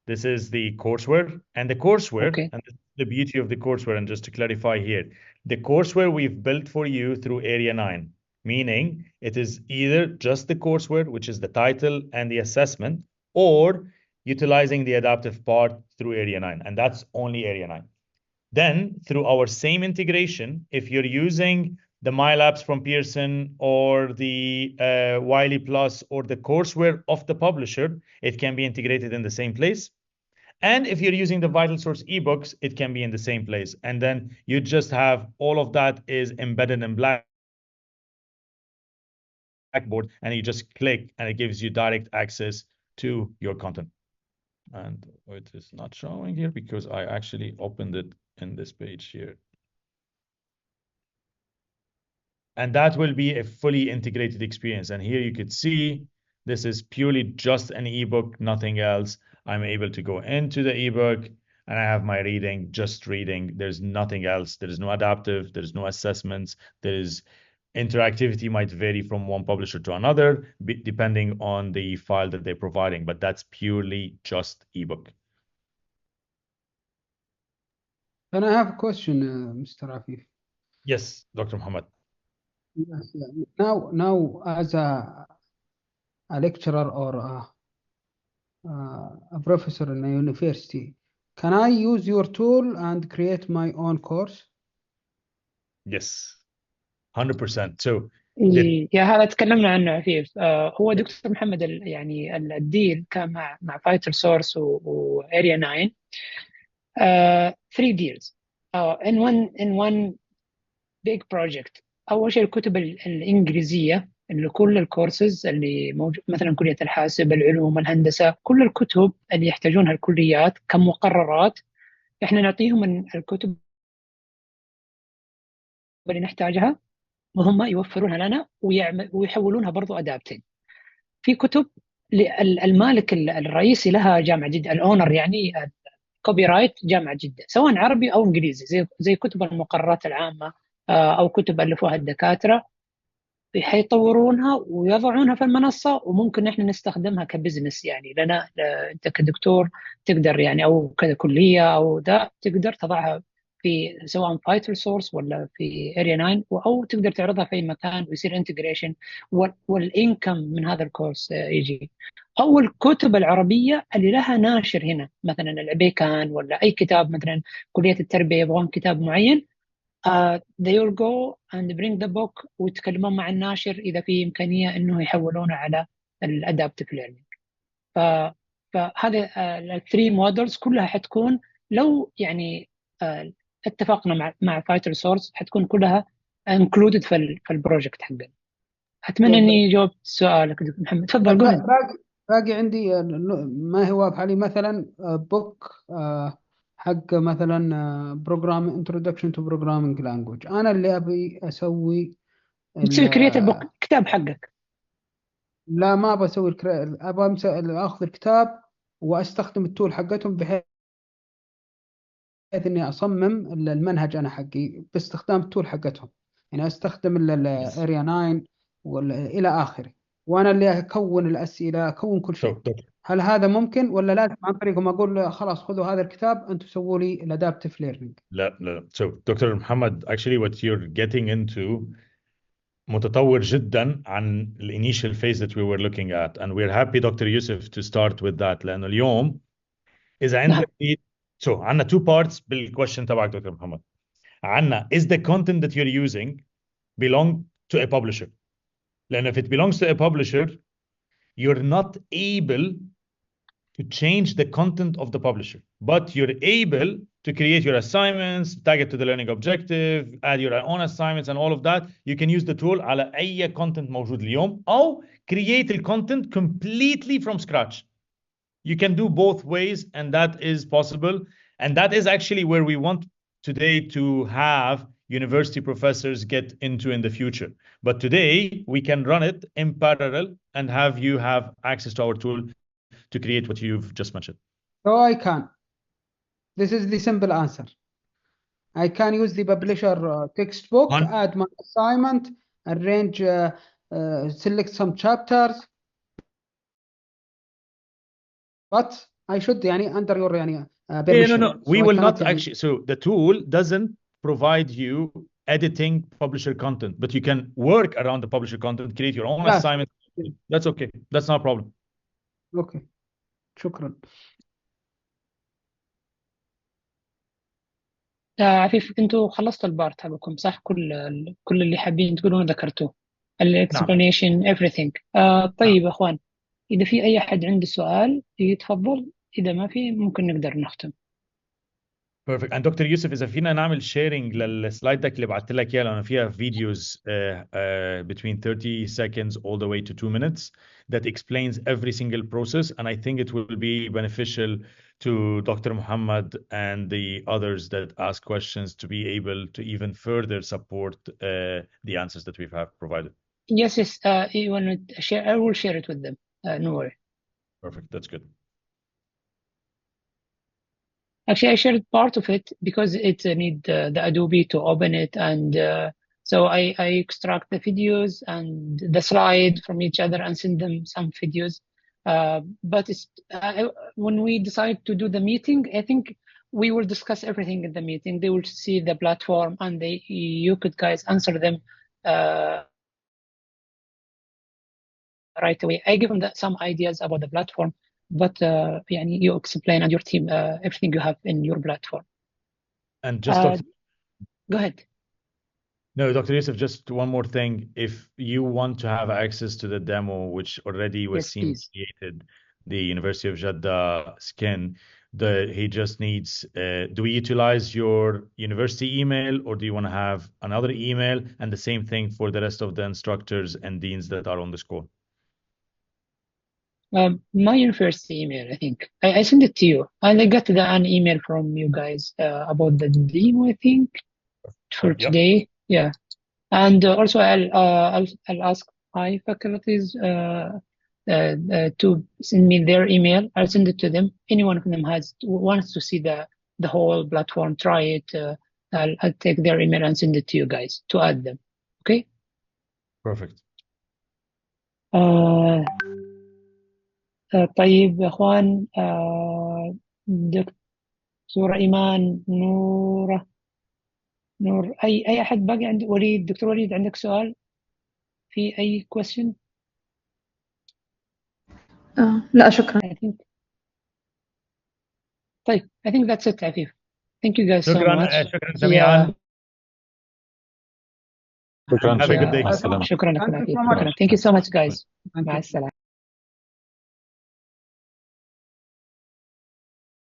This is the courseware, and the courseware, okay, and this is the beauty of the courseware. And just to clarify here, the courseware we've built for you through Area 9, meaning it is either just the courseware, which is the title and the assessment, or utilizing the adaptive part through Area 9, and that's only Area 9. Then through our same integration, if you're using the MyLabs from Pearson or the Wiley Plus or the courseware of the publisher, it can be integrated in the same place. And if you're using the VitalSource ebooks, it can be in the same place. And then you just have all of that is embedded in Blackboard, and you just click and it gives you direct access to your content. And it is not showing here because I actually opened it in this page here. And that will be a fully integrated experience. And here you could see this is purely just an ebook, nothing else. I'm able to go into the ebook and I have my reading, just reading. There's nothing else. There is no adaptive, there is no assessments. There is interactivity might vary from one publisher to another, depending on the file that they're providing, but that's purely just ebook. And I have a question, Mr. Afif. Yes, Dr. Muhammad. Yes, yeah. Now, as a lecturer or a professor in a university, can I use your tool and create my own course? Yes, 100%. So يا هذا تكلمنا عنه عفيف. هو دكتور محمد يعني الديل كان مع فايتل سورس واريا 9 3 deals in one big project. اول شيء الكتب الانجليزيه اللي كل الكورسز اللي موجود، مثلا كليه الحاسب، العلوم، الهندسه، كل الكتب اللي يحتاجونها الكليات كمقررات احنا نعطيهم الكتب اللي نحتاجها وهم يوفرونها لنا ويحولونها برضو ادابتين. في كتب المالك الرئيسي لها جامعه جده، الاونر يعني كوبي رايت جامعه جده، سواء عربي او انجليزي، زي كتب المقررات العامه او كتب الفوها الدكاتره، حيطورونها ويضعونها في المنصه وممكن احنا نستخدمها كبزنس. يعني لنا انت كدكتور تقدر يعني او ككليه او ده تقدر تضعها في سواء فايتل سورس ولا في اريا 9 او تقدر تعرضها في اي مكان ويصير انتجريشن والانكم من هذا الكورس يجي. او الكتب العربيه اللي لها ناشر هنا، مثلا العبيكان ولا اي كتاب، مثلا كليه التربيه يبغون كتاب معين، they will go and bring the book ويتكلمون مع الناشر إذا في إمكانية إنه يحولونه على الادابتيف ليرنينج. فهذا الثري مودلز كلها حتكون لو يعني اتفقنا مع فايتل سورس حتكون كلها included في البروجكت حقنا. أتمنى إني جاوبت سؤالك دكتور محمد. تفضل قول. باقي عندي ما هو واضح علي، مثلا بوك حق مثلا program introduction to programming language، أنا اللي أبي أسوي تسوي كريت البوك كتاب حقك. لا ما بسوي أبغى أخذ الكتاب وأستخدم التول حقتهم بحيث إني أصمم المنهج أنا حقي باستخدام التول حقتهم، يعني أستخدم الاريا 9 إلى آخره، وأنا اللي أكون الأسئلة، أكون كل شيء. هل هذا ممكن ولا لازم عن طريقهم أقول خلاص خذوا هذا الكتاب أنتم سووا لي الادابتيف ليرنينج؟ لا. So Dr. Muhammad, actually what you're getting into متطور جدا عن the initial phase that we were looking at, and we're happy Dr. Yusuf to start with that. لأنه اليوم إذا عندك so عندنا two parts بالquestion تبعك دكتور محمد. عندنا is the content that you're using belong to a publisher؟ لأن if it belongs to a publisher you're not able to change the content of the publisher, but you're able to create your assignments, tag it to the learning objective, add your own assignments and all of that. You can use the tool على أي content موجود اليوم أو create the content completely from scratch. You can do both ways, and that is possible. And that is actually where we want today to have university professors get into in the future. But today we can run it in parallel and have you have access to our tool to create what you've just mentioned. So I can. This is the simple answer. I can use the publisher textbook, add my assignment, arrange, select some chapters. But I should يعني under your يعني permission. No. We will not actually. So the tool doesn't provide you editing publisher content, but you can work around the publisher content, create your own assignment. That's okay. That's not a problem. Okay. شكرا. عفيف، انتوا خلصتوا البارت حقكم صح؟ كل اللي حابين تقولونه ذكرتوه، الاكسبلانيشن everything. طيب يا اخوان، اذا في اي حد عنده سؤال يتفضل، اذا ما في ممكن نقدر نختم. بيرفكت. اند دكتور يوسف، اذا فينا نعمل شيرنج للسلايد ديك اللي بعت لك اياها، لانه فيها فيديوز between 30 seconds all the way to 2 minutes that explains every single process, and I think it will be beneficial to Dr. Muhammad and the others that ask questions to be able to even further support the answers that we have provided. Yes. You want to share? I will share it with them. No worry. Perfect. That's good. Actually, I shared part of it because it need the Adobe to open it, and so I extract the videos and the slide from each other and send them some videos. But it's, when we decide to do the meeting, I think we will discuss everything in the meeting. They will see the platform, and you could guys answer them right away. I give them some ideas about the platform, but you explain and your team everything you have in your platform. And just go ahead. No, Dr. Yusuf, just one more thing. If you want to have access to the demo, which already was created, the University of Jeddah skin, he just needs, do we utilize your university email, or do you want to have another email? And the same thing for the rest of the instructors and deans that are on the school. My university email, I think. I sent it to you, and I got an email from you guys about the demo, I think, for today. Yeah. And also I'll ask my faculties to send me their email. I'll send it to them. Any one of them wants to see the whole platform, try it. I'll take their email and send it to you guys to add them. Okay? Perfect. طيب يا اخوان، دكتورة إيمان، نور، اي احد باقي عنده؟ وليد، دكتور وليد، عندك سؤال؟ في اي question؟ لا شكرا. طيب I think that's it. عفيف. Thank you guys so much. شكرا جميعا. شكرا. Have a good day. شكرا لكم. Thank you so much guys. مع السلامة.